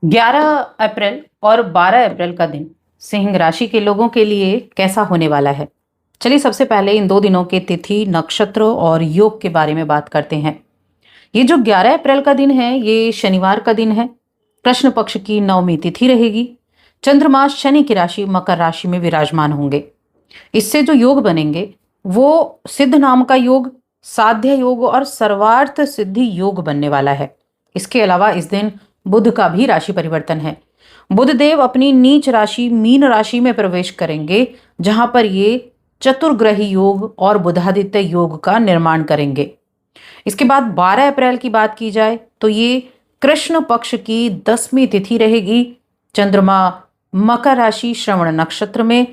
11 अप्रैल और 12 अप्रैल का दिन सिंह राशि के लोगों के लिए कैसा होने वाला है। चलिए सबसे पहले इन दो दिनों के तिथि, नक्षत्र और योग के बारे में बात करते हैं। ये जो 11 अप्रैल का दिन है, ये शनिवार का दिन है। कृष्ण पक्ष की नवमी तिथि रहेगी। चंद्रमा शनि की राशि मकर राशि में विराजमान होंगे। इससे जो योग बनेंगे वो सिद्ध नाम का योग, साध्य योग और सर्वार्थ सिद्धि योग बनने वाला है। इसके अलावा इस दिन बुध का भी राशि परिवर्तन है। बुध देव अपनी नीच राशि मीन राशि में प्रवेश करेंगे, जहां पर ये चतुर्ग्रही योग और बुधादित्य योग का निर्माण करेंगे। इसके बाद 12 अप्रैल की बात की जाए तो ये कृष्ण पक्ष की 10वीं तिथि रहेगी। चंद्रमा मकर राशि श्रवण नक्षत्र में,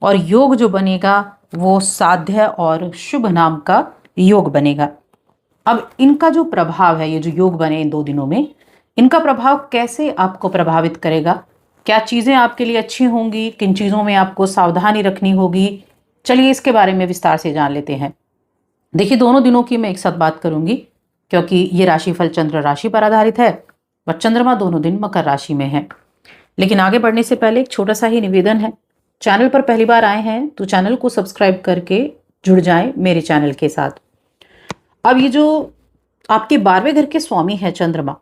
और योग जो बनेगा वो साध्य और शुभ नाम का योग बनेगा। अब इनका जो प्रभाव है, ये जो योग बने इन दो दिनों में, इनका प्रभाव कैसे आपको प्रभावित करेगा, क्या चीजें आपके लिए अच्छी होंगी, किन चीजों में आपको सावधानी रखनी होगी, चलिए इसके बारे में विस्तार से जान लेते हैं। देखिए, दोनों दिनों की मैं एक साथ बात करूंगी क्योंकि ये राशिफल चंद्र राशि पर आधारित है और चंद्रमा दोनों दिन मकर राशि में है। लेकिन आगे बढ़ने से पहले एक छोटा सा ही निवेदन है। चैनल पर पहली बार आए हैं तो चैनल को सब्सक्राइब करके जुड़ जाएं मेरे चैनल के साथ। अब ये जो आपके 12वें घर के स्वामी है चंद्रमा,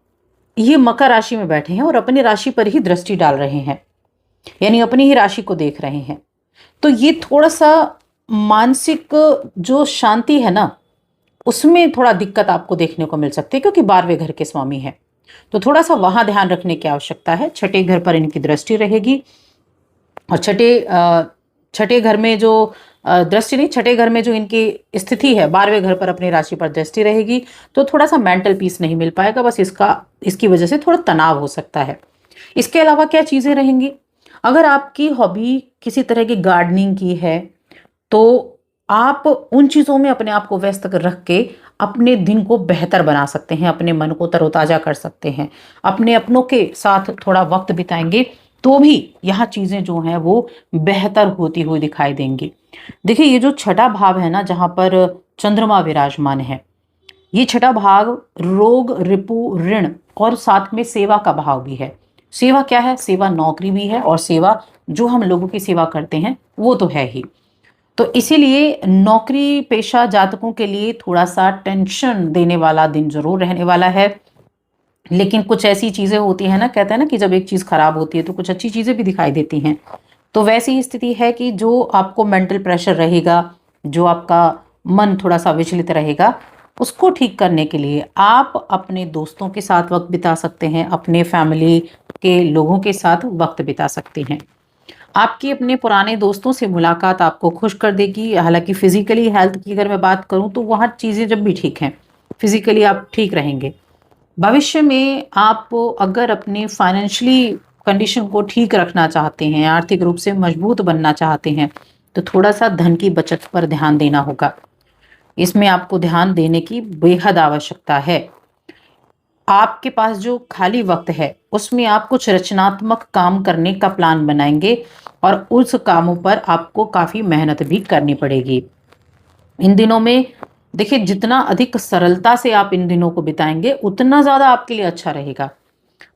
ये मकर राशि में बैठे हैं और अपनी राशि पर ही दृष्टि डाल रहे हैं, यानी अपनी ही राशि को देख रहे हैं। तो ये थोड़ा सा मानसिक जो शांति है ना, उसमें थोड़ा दिक्कत आपको देखने को मिल सकती है क्योंकि 12वें घर के स्वामी है। तो थोड़ा सा वहां ध्यान रखने की आवश्यकता है। छठे घर पर इनकी दृष्टि रहेगी और छठे घर में जो दृष्टि नहीं, छठे घर में जो इनकी स्थिति है, 12वें घर पर अपनी राशि पर दृष्टि रहेगी, तो थोड़ा सा मेंटल पीस नहीं मिल पाएगा। बस इसकी वजह से थोड़ा तनाव हो सकता है। इसके अलावा क्या चीजें रहेंगी, अगर आपकी हॉबी किसी तरह की गार्डनिंग की है तो आप उन चीजों में अपने आप को व्यस्त रख के अपने दिन को बेहतर बना सकते हैं, अपने मन को तरोताजा कर सकते हैं। अपने अपनों के साथ थोड़ा वक्त बिताएंगे तो भी यहाँ चीजें जो हैं वो बेहतर होती हुई दिखाई देंगी। देखिए, ये जो छठा भाव है ना, जहां पर चंद्रमा विराजमान है, ये छठा भाव रोग, रिपु, ऋण और साथ में सेवा का भाव भी है। सेवा क्या है? सेवा नौकरी भी है और सेवा जो हम लोगों की सेवा करते हैं वो तो है ही। तो इसीलिए नौकरी पेशा जातकों के लिए थोड़ा सा टेंशन देने वाला दिन जरूर रहने वाला है। लेकिन कुछ ऐसी चीजें होती है ना, कहते हैं ना कि जब एक चीज खराब होती है तो कुछ अच्छी चीजें भी दिखाई देती हैं। तो वैसी ही स्थिति है कि जो आपको मेंटल प्रेशर रहेगा, जो आपका मन थोड़ा सा विचलित रहेगा, उसको ठीक करने के लिए आप अपने दोस्तों के साथ वक्त बिता सकते हैं, अपने फैमिली के लोगों के साथ वक्त बिता सकते हैं। आपकी अपने पुराने दोस्तों से मुलाकात आपको खुश कर देगी। हालांकि फिजिकली हेल्थ की अगर मैं बात करूं तो वहाँ चीज़ें जब भी ठीक हैं, फिजिकली आप ठीक रहेंगे। भविष्य में आप अगर अपने फाइनेंशियली कंडीशन को ठीक रखना चाहते हैं, आर्थिक रूप से मजबूत बनना चाहते हैं, तो थोड़ा सा धन की बचत पर ध्यान देना होगा। इसमें आपको ध्यान देने की बेहद आवश्यकता है। आपके पास जो खाली वक्त है उसमें आप कुछ रचनात्मक काम करने का प्लान बनाएंगे और उस कामों पर आपको काफी मेहनत भी करनी पड़ेगी इन दिनों में। देखिए, जितना अधिक सरलता से आप इन दिनों को बिताएंगे उतना ज्यादा आपके लिए अच्छा रहेगा।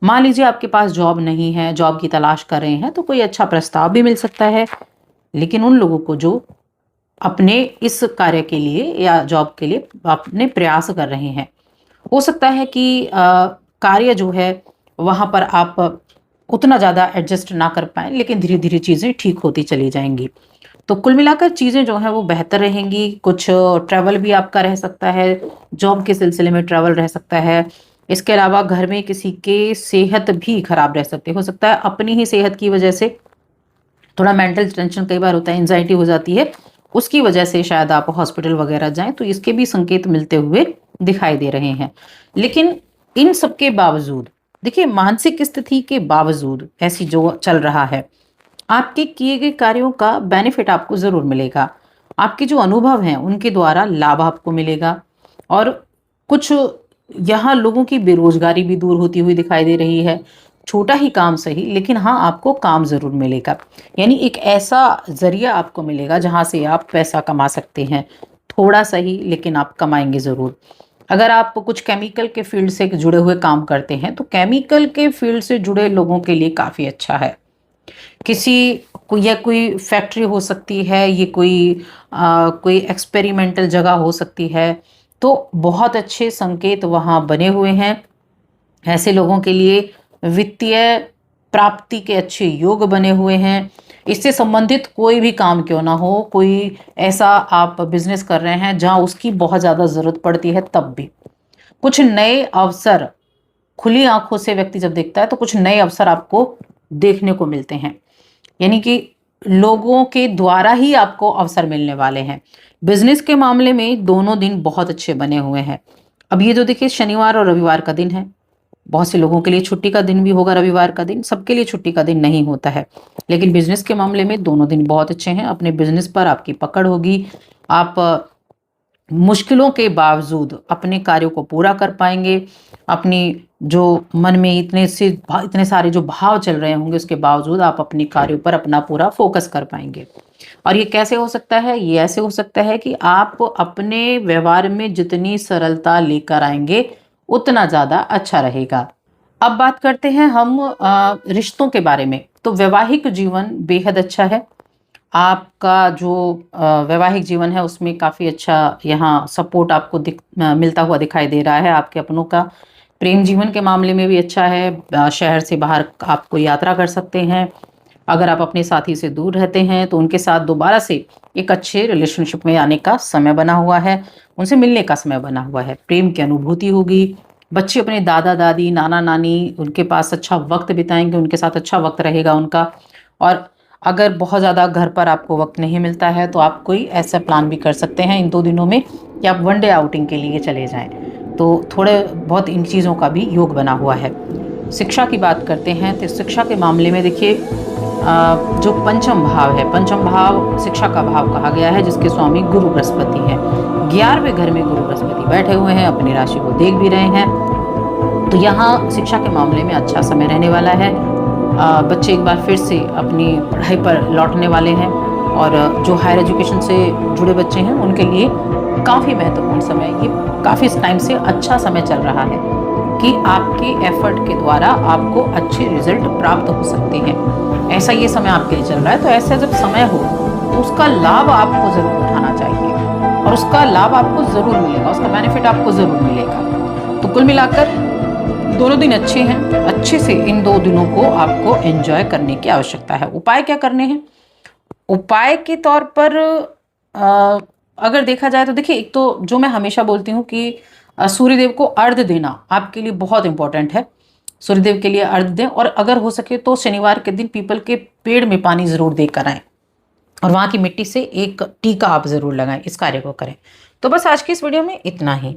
मान लीजिए आपके पास जॉब नहीं है, जॉब की तलाश कर रहे हैं, तो कोई अच्छा प्रस्ताव भी मिल सकता है। लेकिन उन लोगों को जो अपने इस कार्य के लिए या जॉब के लिए अपने प्रयास कर रहे हैं, हो सकता है कि कार्य जो है वहां पर आप उतना ज़्यादा एडजस्ट ना कर पाए, लेकिन धीरे धीरे चीज़ें ठीक होती चली जाएंगी। तो कुल मिलाकर चीज़ें जो है वो बेहतर रहेंगी। कुछ ट्रैवल भी आपका रह सकता है, जॉब के सिलसिले में ट्रैवल रह सकता है। इसके अलावा घर में किसी के सेहत भी खराब रह सकते, हो सकता है अपनी ही सेहत की वजह से थोड़ा मेंटल टेंशन कई बार होता है, एंजाइटी हो जाती है, उसकी वजह से शायद आप हॉस्पिटल वगैरह जाएं, तो इसके भी संकेत मिलते हुए दिखाई दे रहे हैं। लेकिन इन सब के बावजूद देखिए, मानसिक स्थिति के बावजूद ऐसी जो चल रहा है, आपके किए गए कार्यों का बेनिफिट आपको जरूर मिलेगा। आपके जो अनुभव हैं उनके द्वारा लाभ आपको मिलेगा। और कुछ यहाँ लोगों की बेरोजगारी भी दूर होती हुई दिखाई दे रही है। छोटा ही काम सही, लेकिन हाँ, आपको काम जरूर मिलेगा। यानी एक ऐसा जरिया आपको मिलेगा जहां से आप पैसा कमा सकते हैं। थोड़ा सही, लेकिन आप कमाएंगे जरूर। अगर आप कुछ केमिकल के फील्ड से जुड़े हुए काम करते हैं तो केमिकल के फील्ड से जुड़े लोगों के लिए काफ़ी अच्छा है। किसी यह कोई फैक्ट्री हो सकती है, ये कोई एक्सपेरिमेंटल जगह हो सकती है, तो बहुत अच्छे संकेत वहाँ बने हुए हैं। ऐसे लोगों के लिए वित्तीय प्राप्ति के अच्छे योग बने हुए हैं। इससे संबंधित कोई भी काम क्यों ना हो, कोई ऐसा आप बिजनेस कर रहे हैं जहां उसकी बहुत ज़्यादा ज़रूरत पड़ती है, तब भी कुछ नए अवसर, खुली आंखों से व्यक्ति जब देखता है तो कुछ नए अवसर आपको देखने को मिलते हैं। यानी कि लोगों के द्वारा ही आपको अवसर मिलने वाले हैं। बिजनेस के मामले में दोनों दिन बहुत अच्छे बने हुए हैं। अब ये जो देखिए शनिवार और रविवार का दिन है, बहुत से लोगों के लिए छुट्टी का दिन भी होगा रविवार का दिन, सबके लिए छुट्टी का दिन नहीं होता है। लेकिन बिजनेस के मामले में दोनों दिन बहुत अच्छे हैं। अपने बिजनेस पर आपकी पकड़ होगी। आप मुश्किलों के बावजूद अपने कार्यों को पूरा कर पाएंगे। अपनी जो मन में इतने सारे जो भाव चल रहे होंगे, उसके बावजूद आप अपने कार्यों पर अपना पूरा फोकस कर पाएंगे। और ये कैसे हो सकता है? ये ऐसे हो सकता है कि आप अपने व्यवहार में जितनी सरलता लेकर आएंगे उतना ज़्यादा अच्छा रहेगा। अब बात करते हैं हम रिश्तों के बारे में। तो वैवाहिक जीवन बेहद अच्छा है। आपका जो वैवाहिक जीवन है उसमें काफ़ी अच्छा यहाँ सपोर्ट आपको मिलता हुआ दिखाई दे रहा है आपके अपनों का। प्रेम जीवन के मामले में भी अच्छा है। शहर से बाहर आप कोई यात्रा कर सकते हैं। अगर आप अपने साथी से दूर रहते हैं तो उनके साथ दोबारा से एक अच्छे रिलेशनशिप में आने का समय बना हुआ है, उनसे मिलने का समय बना हुआ है। प्रेम की अनुभूति होगी। बच्चे अपने दादा दादी, नाना नानी, उनके पास अच्छा वक्त बिताएंगे, उनके साथ अच्छा वक्त रहेगा उनका। और अगर बहुत ज़्यादा घर पर आपको वक्त नहीं मिलता है तो आप कोई ऐसा प्लान भी कर सकते हैं इन 2 दिनों में कि आप वनडे आउटिंग के लिए चले जाएं। तो थोड़े बहुत इन चीज़ों का भी योग बना हुआ है। शिक्षा की बात करते हैं तो शिक्षा के मामले में देखिए जो पंचम भाव है, पंचम भाव शिक्षा का भाव कहा गया है, जिसके स्वामी गुरु बृहस्पति हैं। 11वें घर में गुरु बृहस्पति बैठे हुए हैं, अपनी राशि को देख भी रहे हैं। तो यहाँ शिक्षा के मामले में अच्छा समय रहने वाला है। बच्चे एक बार फिर से अपनी पढ़ाई पर लौटने वाले हैं। और जो हायर एजुकेशन से जुड़े बच्चे हैं उनके लिए काफ़ी महत्वपूर्ण समय, ये काफ़ी टाइम से अच्छा समय चल रहा है कि आपके एफर्ट के द्वारा आपको अच्छे रिजल्ट प्राप्त हो सकते हैं। ऐसा ये समय आपके लिए चल रहा है। तो ऐसा जब समय हो तो उसका लाभ आपको ज़रूर उठाना चाहिए और उसका लाभ आपको ज़रूर मिलेगा, उसका बेनिफिट आपको ज़रूर मिलेगा। तो कुल मिलाकर दोनों दिन अच्छे हैं। अच्छे से इन 2 दिनों को आपको एंजॉय करने की आवश्यकता है। उपाय क्या करने हैं? उपाय के तौर पर अगर देखा जाए तो देखिए, एक तो जो मैं हमेशा बोलती हूँ कि सूर्यदेव को अर्घ्य देना आपके लिए बहुत इंपॉर्टेंट है। सूर्यदेव के लिए अर्घ्य दें और अगर हो सके तो शनिवार के दिन पीपल के पेड़ में पानी जरूर देकर आएं और वहां की मिट्टी से एक टीका आप जरूर लगाएं। इस कार्य को करें। तो बस आज की इस वीडियो में इतना ही।